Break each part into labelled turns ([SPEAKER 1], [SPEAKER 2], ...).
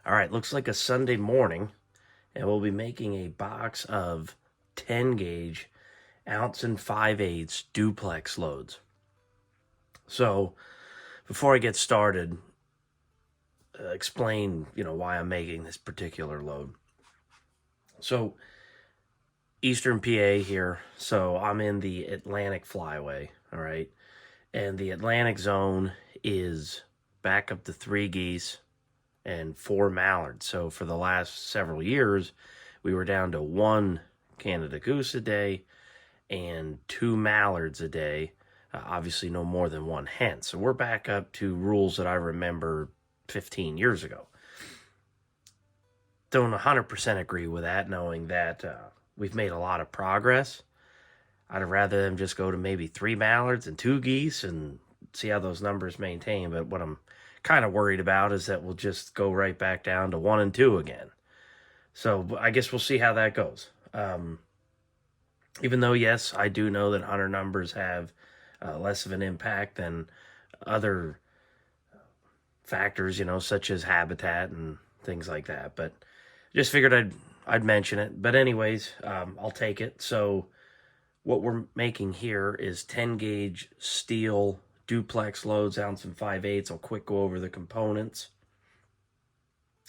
[SPEAKER 1] All right, looks like a Sunday morning, and we'll be making a box of 10 gauge ounce and 5/8 duplex loads. So before I get started, explain why I'm making this particular load. So Eastern PA here, so I'm in the Atlantic Flyway, all right, and the Atlantic zone is back up to 3 geese and 4 mallards. So for the last several years, we were down to 1 Canada goose a day and 2 mallards a day. Obviously, no more than 1 hen. So we're back up to rules that I remember 15 years ago. Don't 100% agree with that, knowing that we've made a lot of progress. I'd rather them just go to maybe 3 mallards and 2 geese and see how those numbers maintain. But what I'm kind of worried about is that we'll just go right back down to 1 and 2 again. So I guess we'll see how that goes. Even though, yes, I do know that hunter numbers have less of an impact than other factors, such as habitat and things like that. But just figured I'd mention it. But anyways, I'll take it. So what we're making here is 10 gauge steel duplex loads, ounce and 5/8. I'll quick go over the components.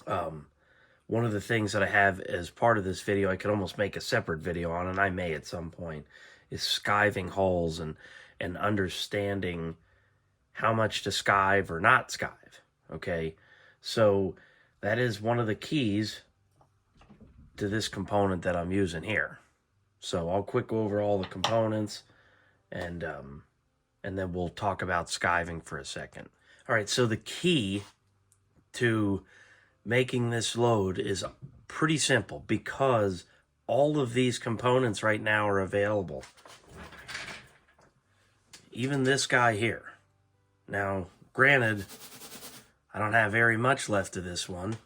[SPEAKER 1] One of the things that I have as part of this video, I could almost make a separate video on, and I may at some point, is skiving holes and understanding how much to skive or not skive. Okay, so that is one of the keys to this component that I'm using here. So I'll quick go over all the components, and then we'll talk about skiving for a second. All right, so the key to making this load is pretty simple because all of these components right now are available. Even this guy here. Now, granted, I don't have very much left of this one.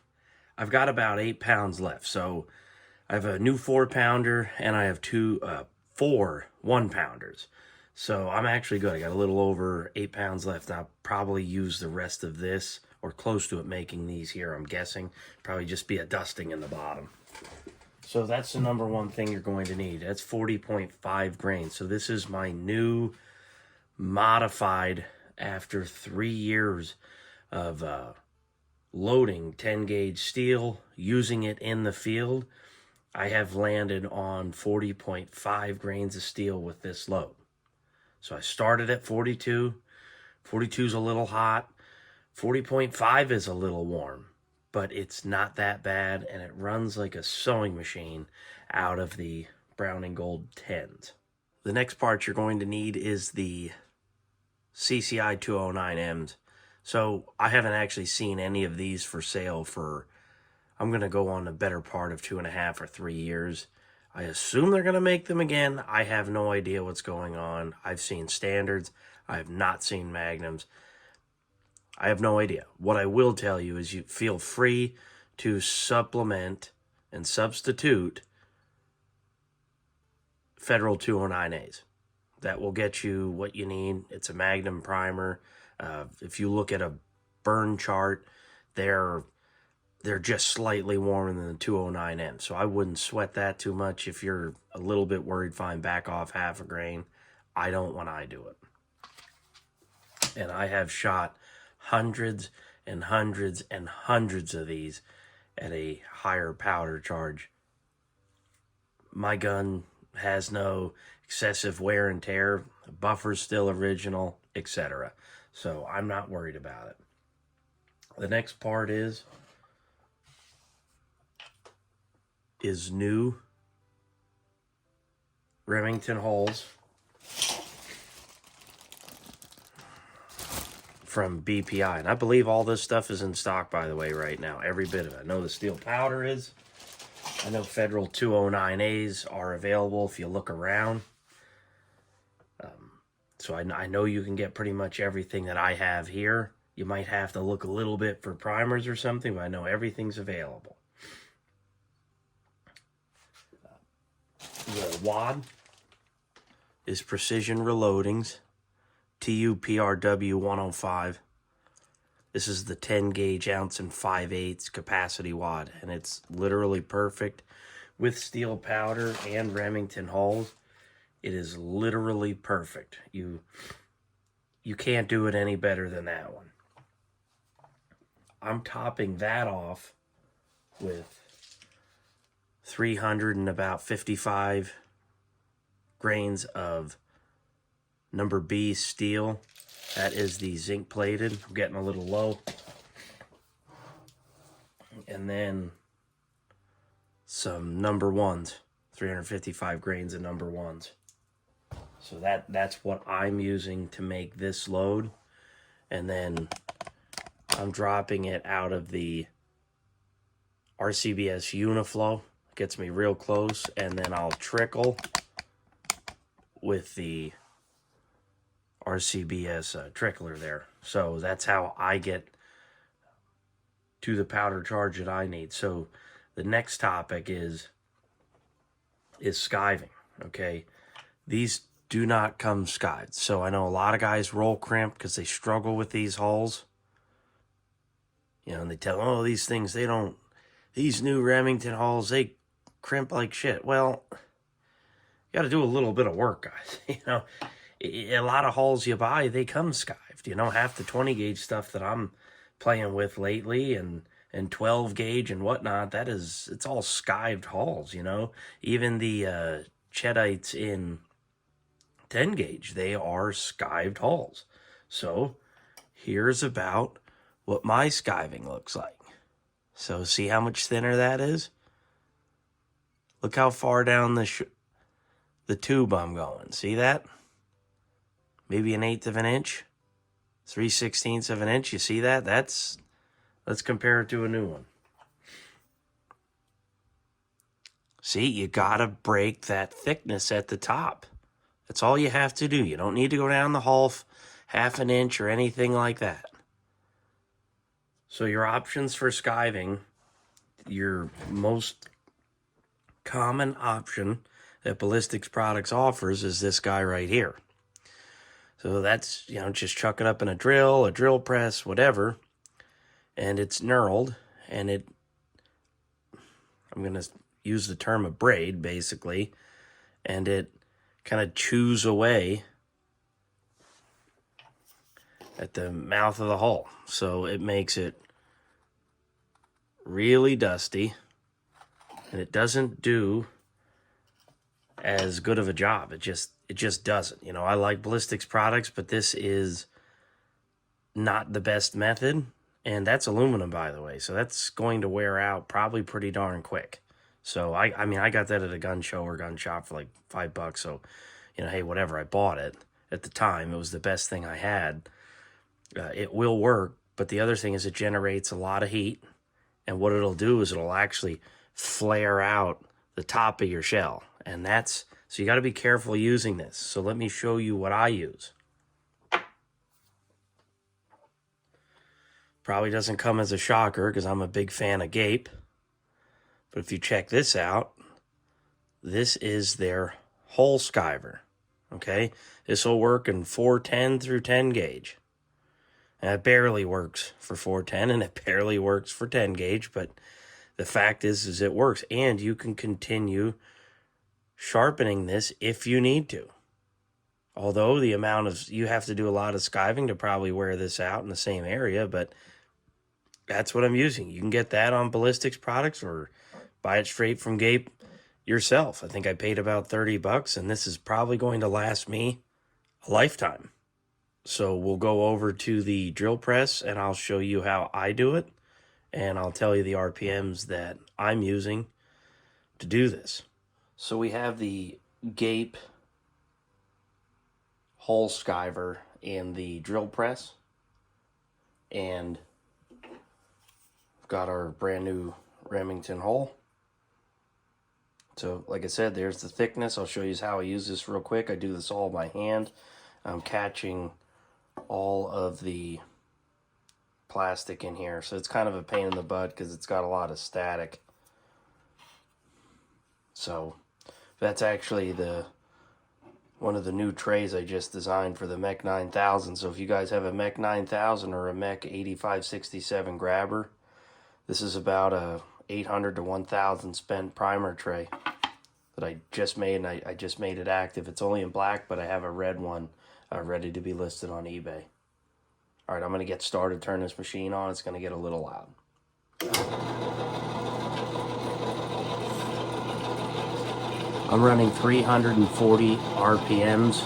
[SPEAKER 1] I've got about 8 pounds left. So I have a new 4-pounder and I have 4 1-pounders. So I'm actually good. I got a little over 8 pounds left. I'll probably use the rest of this or close to it making these here, I'm guessing. Probably just be a dusting in the bottom. So that's the number one thing you're going to need. That's 40.5 grains. So this is my new modified, after 3 years of loading 10 gauge steel, using it in the field, I have landed on 40.5 grains of steel with this load. So I started at 42. 42 is a little hot. 40.5 is a little warm, but it's not that bad, and it runs like a sewing machine out of the brown and gold 10s. The next part you're going to need is the CCI 209Ms. So I haven't actually seen any of these for sale for, I'm going to go on the better part of 2.5 or 3 years. I assume they're going to make them again. I have no idea what's going on. I've seen standards. I have not seen magnums. I have no idea. What I will tell you is you feel free to supplement and substitute Federal 209As. That will get you what you need. It's a Magnum primer. If you look at a burn chart, they're just slightly warmer than the 209M. So I wouldn't sweat that too much. If you're a little bit worried, fine, back off half a grain. I don't when I do it. And I have shot hundreds and hundreds and hundreds of these at a higher powder charge. My gun has no excessive wear and tear. The buffer's still original, etc. So I'm not worried about it. The next part is new Remington holes from BPI. And I believe all this stuff is in stock, by the way, right now. Every bit of it. I know the steel powder is. I know Federal 209As are available if you look around. So I know you can get pretty much everything that I have here. You might have to look a little bit for primers or something, but I know everything's available. The wad is Precision Reloadings, TUPRW 105. This is the 10 gauge ounce and 5/8 capacity wad, and it's literally perfect with steel powder and Remington hulls. It is literally perfect. You can't do it any better than that one. I'm topping that off with 300 and about 55 grains of number B steel. That is the zinc plated. I'm getting a little low. And then some number ones, 355 grains of number ones. So that's what I'm using to make this load. And then I'm dropping it out of the RCBS Uniflow. Gets me real close, and then I'll trickle with the RCBS trickler there. So that's how I get to the powder charge that I need. So the next topic is skiving, okay? These do not come skived. So I know a lot of guys roll crimp because they struggle with these hulls. You know, and they tell, oh, these things, these new Remington hulls, they crimp like shit. Well, you got to do a little bit of work, guys. You know, a lot of hulls you buy, they come skived. You know, half the 20 gauge stuff that I'm playing with lately and 12 gauge and whatnot, it's all skived hulls, you know. Even the Chedites in 10 gauge, they are skived hulls. So here's about what my skiving looks like. So see how much thinner that is? Look how far down the tube I'm going. See that? Maybe 1/8 of an inch, 3/16 of an inch. You see that? Let's compare it to a new one. See, you gotta break that thickness at the top. That's all you have to do. You don't need to go down the hull half an inch or anything like that. So your options for skiving, your most common option that Ballistics Products offers is this guy right here. So that's, you know, just chuck it up in a drill press, whatever, and it's knurled, and I'm going to use the term a braid, basically, and it kind of chews away at the mouth of the hull. So it makes it really dusty, and it doesn't do as good of a job. It just doesn't. You know, I like Ballistics Products, but this is not the best method, and that's aluminum, by the way, so that's going to wear out probably pretty darn quick. So I mean, I got that at a gun show or gun shop for like $5, so, you know, hey, whatever, I bought it at the time. It was the best thing I had. It will work, but the other thing is it generates a lot of heat, and what it'll do is it'll actually flare out the top of your shell, and so you got to be careful using this. So let me show you what I use. Probably doesn't come as a shocker because I'm a big fan of Gape, but if you check this out, this is their hull skiver, okay? This will work in 410 through 10 gauge. And it barely works for 410, and it barely works for 10 gauge, but the fact is it works, and you can continue sharpening this if you need to. Although you have to do a lot of skiving to probably wear this out in the same area, but that's what I'm using. You can get that on Ballistics Products or buy it straight from Gape yourself. I think I paid about $30, and this is probably going to last me a lifetime. So we'll go over to the drill press, and I'll show you how I do it, and I'll tell you the RPMs that I'm using to do this. So we have the Gape hull skiver in the drill press, and we've got our brand new Remington hull. So like I said, there's the thickness. I'll show you how I use this real quick. I do this all by hand. I'm catching all of the plastic in here, so it's kind of a pain in the butt because it's got a lot of static. So that's actually one of the new trays I just designed for the Mech 9000. So if you guys have a Mech 9000 or a Mech 8567 grabber, this is about a 800 to 1000 spent primer tray that I just made, and I just made it active. It's only in black, but I have a red one ready to be listed on eBay. All right, I'm going to get started, turn this machine on. It's going to get a little loud. I'm running 340 RPMs.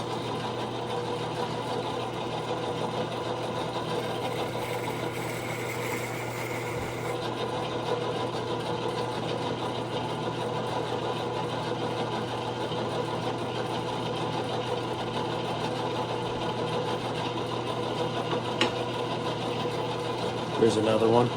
[SPEAKER 1] There's another one.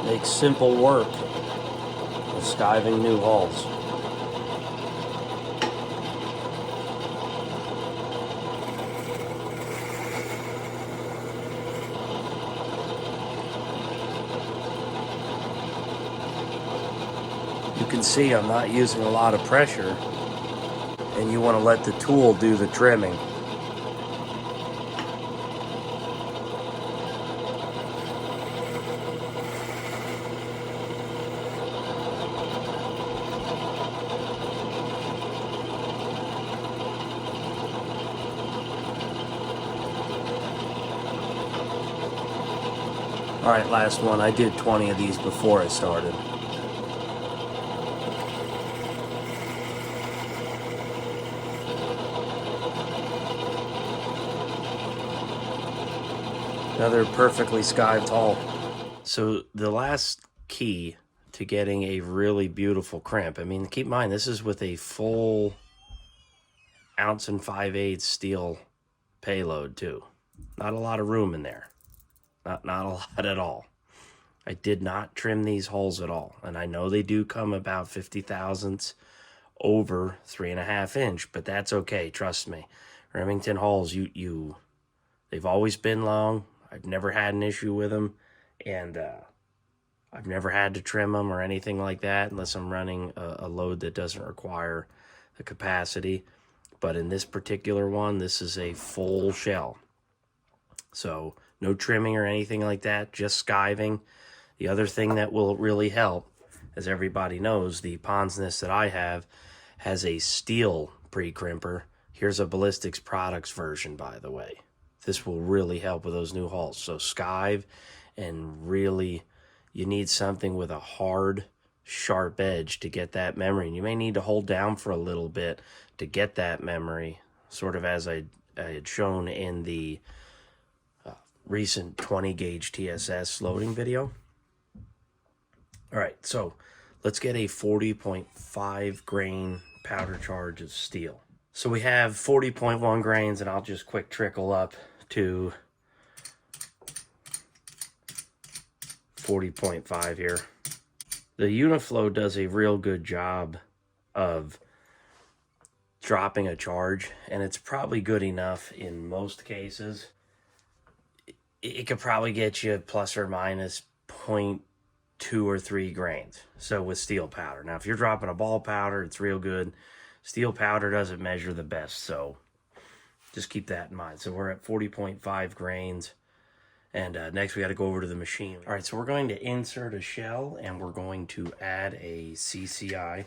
[SPEAKER 1] Makes simple work of skiving new hulls. You can see I'm not using a lot of pressure, and you want to let the tool do the trimming. All right, last one. I did 20 of these before I started. Another perfectly skived hull. So the last key to getting a really beautiful crimp, I mean, keep in mind, this is with a full 1 5/8 steel payload too. Not a lot of room in there. Not a lot at all. I did not trim these holes at all. And I know they do come about 50 thousandths over 3.5 inch, but that's okay, trust me. Remington holes, they've always been long. I've never had an issue with them, and I've never had to trim them or anything like that unless I'm running a load that doesn't require the capacity. But in this particular one, this is a full shell. So no trimming or anything like that, just skiving. The other thing that will really help, as everybody knows, the Pond's Nest that I have has a steel pre-crimper. Here's a Ballistics Products version, by the way. This will really help with those new hulls. So skive, and really, you need something with a hard, sharp edge to get that memory. And you may need to hold down for a little bit to get that memory, sort of as I had shown in the recent 20 gauge TSS loading video. All right, so let's get a 40.5 grain powder charge of steel. So we have 40.1 grains, and I'll just quick trickle up to 40.5 here. The Uniflow does a real good job of dropping a charge, and it's probably good enough in most cases. It could probably get you plus or minus 0.2 or 3 grains. So with steel powder. Now, if you're dropping a ball powder, it's real good. Steel powder doesn't measure the best, so just keep that in mind. So we're at 40.5 grains. And next we got to go over to the machine. All right, so we're going to insert a shell, and we're going to add a CCI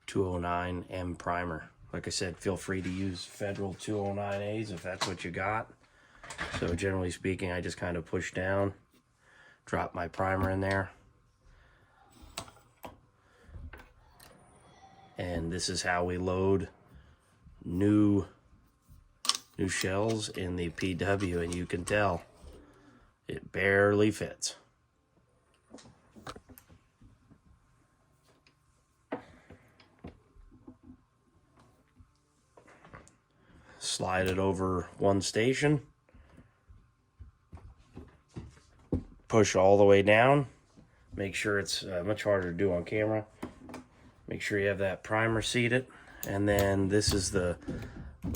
[SPEAKER 1] 209M primer. Like I said, feel free to use Federal 209As if that's what you got. So generally speaking, I just kind of push down, drop my primer in there. And this is how we load new shells in the PW, and you can tell it barely fits. Slide it over one station, push all the way down, make sure it's much harder to do on camera. Make sure you have that primer seated, and then this is the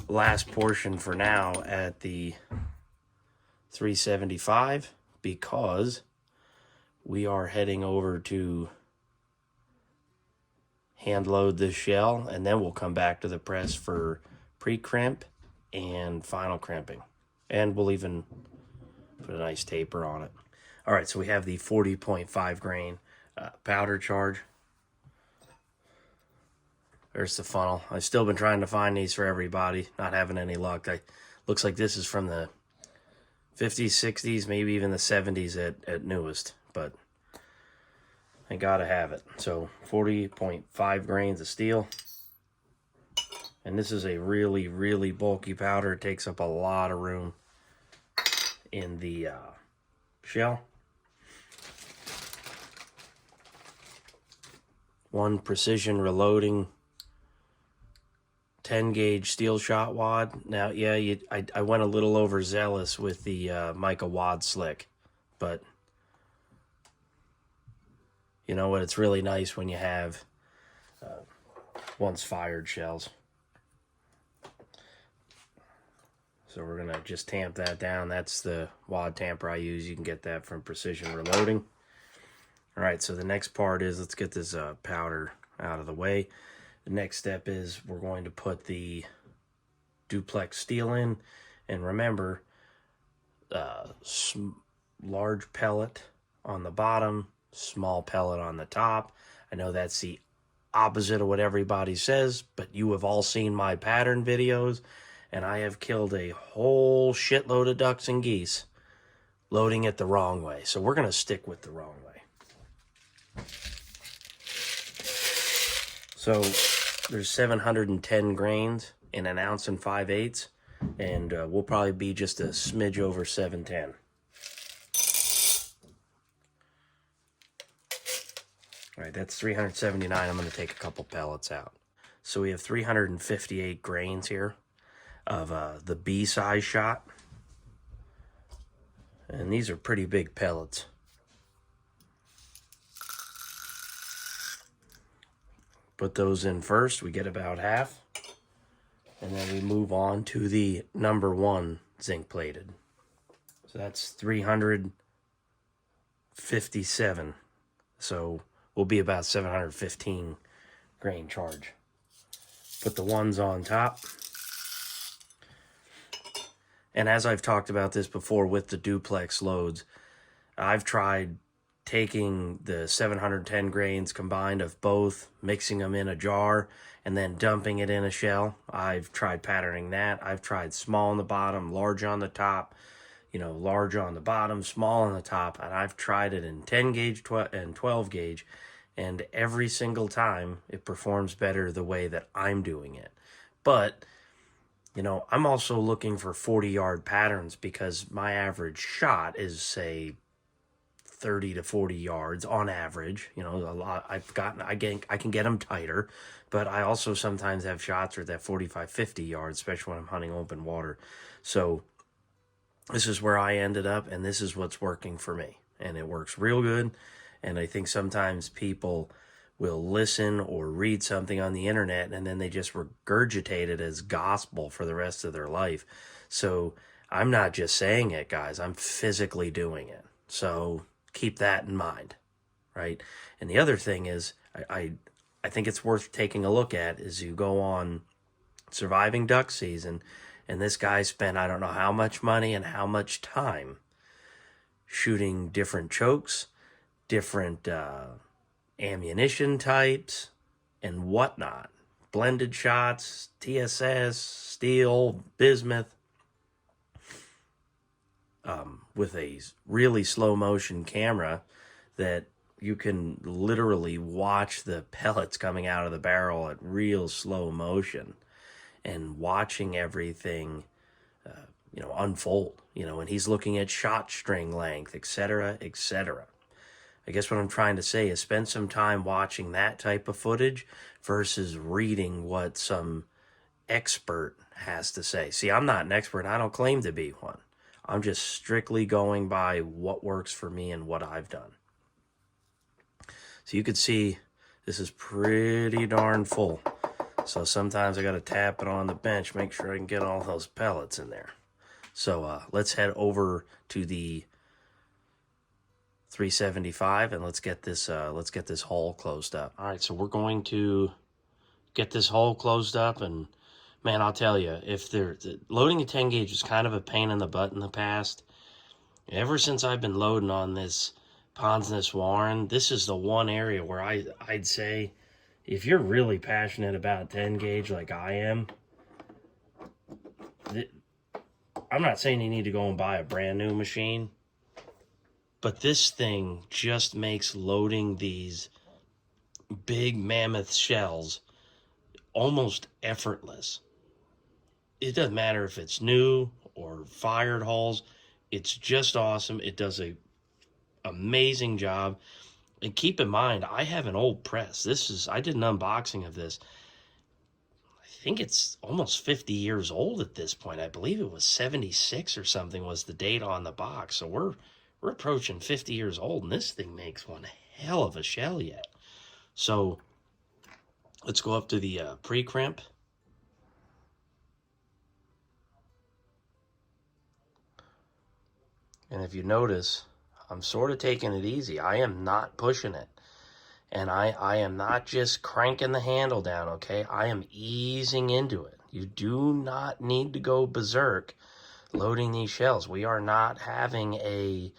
[SPEAKER 1] last portion for now at the 375 because we are heading over to hand load this shell, and then we'll come back to the press for pre-crimp and final crimping. And we'll even put a nice taper on it. All right, so we have the 40.5 grain powder charge. There's the funnel. I've still been trying to find these for everybody, not having any luck. Looks like this is from the 50s, 60s, maybe even the 70s at newest, but I gotta have it. So 40.5 grains of steel. And this is a really, really bulky powder. It takes up a lot of room in the shell. One precision reloading 10 gauge steel shot wad. Now, yeah, I went a little overzealous with the mica wad slick, but you know what? It's really nice when you have once fired shells. So we're gonna just tamp that down. That's the wad tamper I use. You can get that from Precision Reloading. All right, so the next part is, let's get this powder out of the way. The next step is we're going to put the Duplex steel in. And remember, large pellet on the bottom, small pellet on the top. I know that's the opposite of what everybody says, but you have all seen my pattern videos, and I have killed a whole shitload of ducks and geese loading it the wrong way. So we're going to stick with the wrong way. So there's 710 grains in 1 ounce and 5/8, and we'll probably be just a smidge over 710. All right, that's 379. I'm going to take a couple pellets out. So we have 358 grains here of the B size shot. And these are pretty big pellets. Put those in first. We get about half. And then we move on to the number 1 zinc plated. So that's 357. So we'll be about 715 grain charge. Put the ones on top. And as I've talked about this before with the Duplex loads, I've tried taking the 710 grains combined of both, mixing them in a jar, and then dumping it in a shell. I've tried patterning that. I've tried small on the bottom, large on the top, large on the bottom, small on the top, and I've tried it in 10 gauge and 12 gauge, and every single time it performs better the way that I'm doing it. But I'm also looking for 40-yard patterns because my average shot is, say, 30 to 40 yards on average. A lot. I can get them tighter, but I also sometimes have shots at that 45, 50 yards, especially when I'm hunting open water. So this is where I ended up, and this is what's working for me, and it works real good. And I think sometimes people will listen or read something on the internet and then they just regurgitate it as gospel for the rest of their life. So I'm not just saying it, guys. I'm physically doing it. So keep that in mind, right? And the other thing is, I think it's worth taking a look at is you go on Surviving Duck Season, and this guy spent I don't know how much money and how much time shooting different chokes, different ammunition types, and whatnot. Blended shots, TSS, steel, bismuth, with a really slow motion camera that you can literally watch the pellets coming out of the barrel at real slow motion and watching everything unfold, and he's looking at shot string length, etc., etc. I guess what I'm trying to say is spend some time watching that type of footage versus reading what some expert has to say. See, I'm not an expert. I don't claim to be one. I'm just strictly going by what works for me and what I've done. So you could see this is pretty darn full. So sometimes I got to tap it on the bench, make sure I can get all those pellets in there. So let's head over to the 375 and let's get this hole closed up. All right, so we're going to get this hole closed up, and man, I'll tell you, if loading a 10 gauge was kind of a pain in the butt in the past, ever since I've been loading on this Pondsness Warren, this is the one area where I'd say, if you're really passionate about 10 gauge like I am, I'm not saying you need to go and buy a brand new machine, but this thing just makes loading these big mammoth shells almost effortless. It doesn't matter if it's new or fired hulls. It's just awesome. It does a amazing job. And keep in mind, I have an old press. I did an unboxing of this. I think it's almost 50 years old at this point. I believe it was 76 or something was the date on the box. So we're approaching 50 years old, and this thing makes one hell of a shell yet. So let's go up to the pre-crimp. And if you notice, I'm sort of taking it easy. I am not pushing it. And I am not just cranking the handle down, okay? I am easing into it. You do not need to go berserk loading these shells. We are not having a,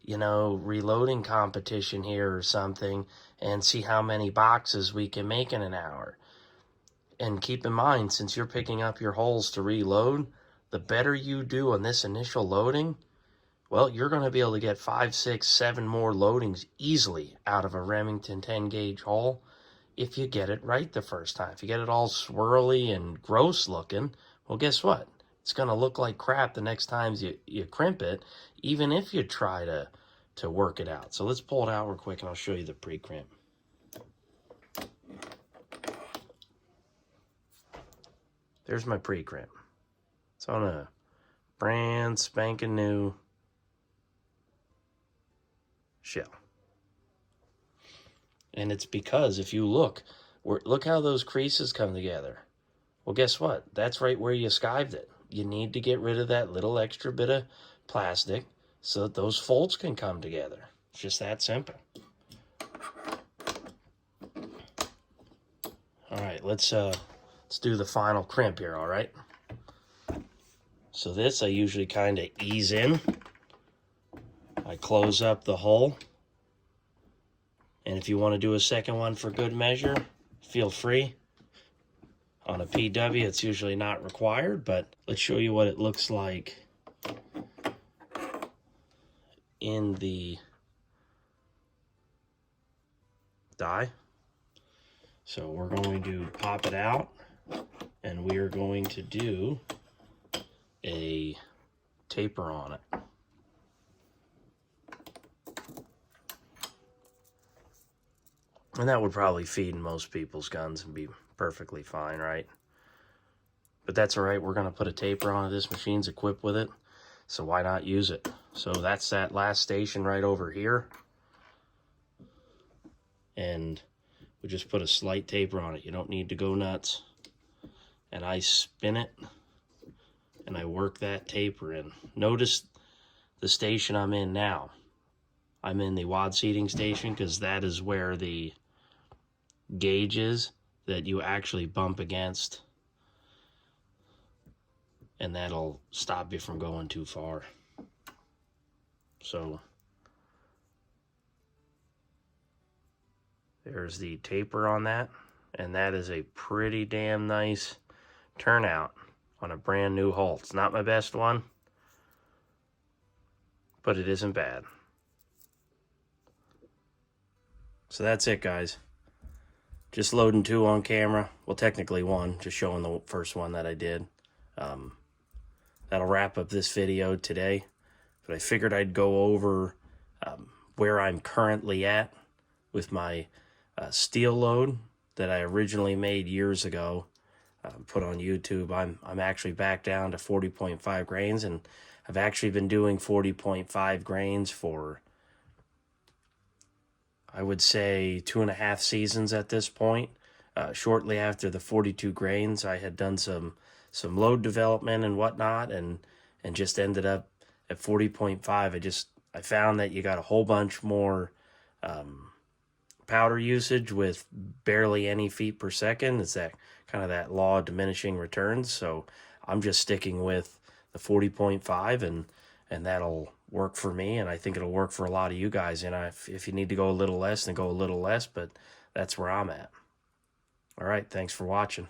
[SPEAKER 1] reloading competition here or something and see how many boxes we can make in an hour. And keep in mind, since you're picking up your holes to reload, the better you do on this initial loading, well, you're going to be able to get 5, 6, 7 more loadings easily out of a Remington 10 gauge hole if you get it right the first time. If you get it all swirly and gross looking, well, guess what? It's going to look like crap the next time you crimp it, even if you try to work it out. So let's pull it out real quick and I'll show you the pre-crimp. There's my pre-crimp. It's on a brand spanking new shell. And it's because if you look how those creases come together. Well, guess what? That's right where you skived it. You need to get rid of that little extra bit of plastic so that those folds can come together. It's just that simple. All right, let's do the final crimp here, all right? So this I usually kind of ease in. I close up the hole. And if you want to do a second one for good measure, feel free. On a PW, it's usually not required, but let's show you what it looks like in the die. So we're going to pop it out, and we are going to do a taper on it. And that would probably feed in most people's guns and be perfectly fine, right? But that's all right. We're going to put a taper on it. This machine's equipped with it, so why not use it? So that's that last station right over here. And we just put a slight taper on it. You don't need to go nuts. And I spin it, and I work that taper in. Notice the station I'm in now. I'm in the wad seating station because that is where the gauges that you actually bump against, and that'll stop you from going too far. So there's the taper on that, and that is a pretty damn nice turnout on a brand new hull. It's not my best one, but it isn't bad. So that's it, guys. Just loading 2 on camera. Well, technically 1, just showing the first one that I did. That'll wrap up this video today. But I figured I'd go over where I'm currently at with my steel load that I originally made years ago, put on YouTube. I'm actually back down to 40.5 grains, and I've actually been doing 40.5 grains for, I would say, 2.5 seasons at this point. shortly after the 42 grains, I had done some load development and whatnot, and just ended up at 40.5. I found that you got a whole bunch more powder usage with barely any feet per second. It's that kind of that law of diminishing returns. So I'm just sticking with the 40.5, and that'll work for me, and I think it'll work for a lot of you guys. And if you need to go a little less, then go a little less, but that's where I'm at. All right, thanks for watching.